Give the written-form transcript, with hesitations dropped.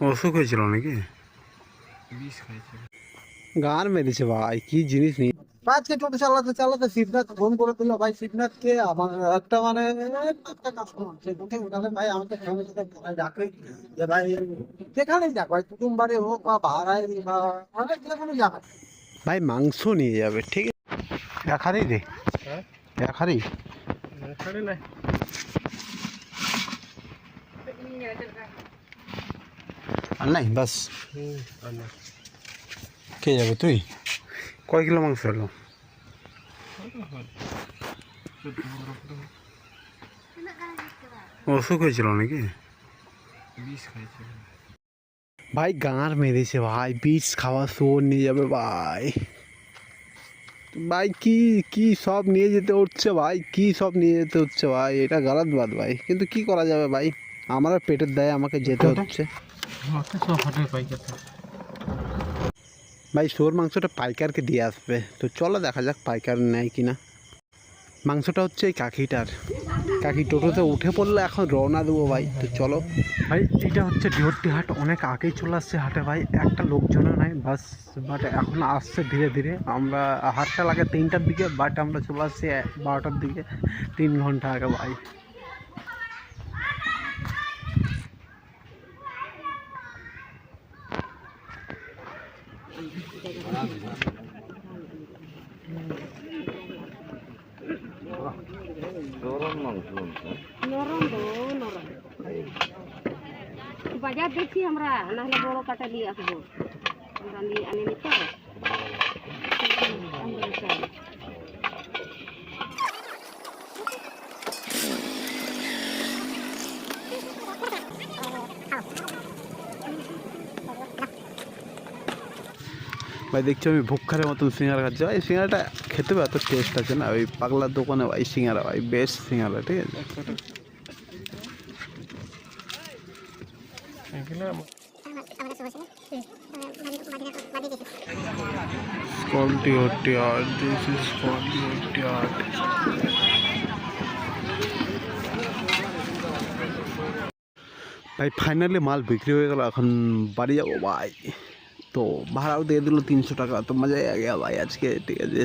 অসুখ হয়েছিল নাকি? বিষ খাইছে। গান মেরেছে ভাই, কি জিনিস নিয়ে আজকে টোটো চালাতে চালাতে শিবনাথ ফোন করে দিল। ভাই শিবনাথকে আমার একটা মানে একটা কাস্টমার সে উঠে উঠালে ভাই আমাকে ফ্যামিলির সাথে ডাকে যে ভাই যেখানেই যাক ভাই কুটুমবাড়ি হোক বা ভাড়ায় বা অনেক যেখানে যাক। ভাই মাংস নিয়ে যাবে, ঠিক আছে? এখানেই রে, হ্যাঁ এখানেই এখানে নাই। আর নাই বাস। আর না কে যাবে তুই? কয় কিলো মাংস হলো? অসুখ হয়েছিল নাকি? বিষ খাইছে। ভাই গাঁর মেরেছে ভাই, বিষ খাওয়া শোর নিয়ে যাবে ভাই। ভাই কি কি সব নিয়ে যেতে হচ্ছে ভাই, কি সব নিয়ে যেতে হচ্ছে ভাই, এটা গালাত বাদ ভাই, কিন্তু কি করা যাবে ভাই, আমার আর পেটের দায়ে আমাকে যেতে হচ্ছে। সব হাটে পাইকার ভাই শোর মাংসটা পাইকারকে দিয়ে আসবে, তো চলো দেখা যাক পাইকার নেয় কিনা। মাংসটা হচ্ছে এই কাকিটার, কাকি টোটোতে উঠে পড়লে এখন রওনা দেবো ভাই, তো চলো। ভাই এটা হচ্ছে ডিওরটি হাট, অনেক আগেই চলে আসছে হাটে ভাই, একটা লোকজনও নাই বাস, বাট এখন আসছে ধীরে ধীরে। আমরা হাটটা লাগে 3টার দিকে, বাট আমরা চলে আসছি 12টার দিকে, 3 ঘন্টা আগে ভাই। নরম তো নরম বাজার দেখছি আমরা, নাহলে বড় কাটা নিয়ে আসবো। আমরা নিয়ে আনিনি তো আমরা চাই। ভাই দেখছি আমি ভুক্ষারের মতন সিঙ্গারা খাচ্ছি ভাই, সিঙ্গারাটা খেতে এত টেস্ট আছে না ওই পাগলার দোকানে ভাই, সিঙ্গারা ভাই বেস্ট সিঙ্গারা, ঠিক আছে? Quality hot yard. This is quality hot yard. ভাই ফাইনালি মাল বিক্রি হয়ে গেল, এখন বাড়ি যাবো ভাই। তো ভাড়াও দিয়ে দিল 300 টাকা, তো মজাই আ গেয়া ভাই আজকে, ঠিক আছে?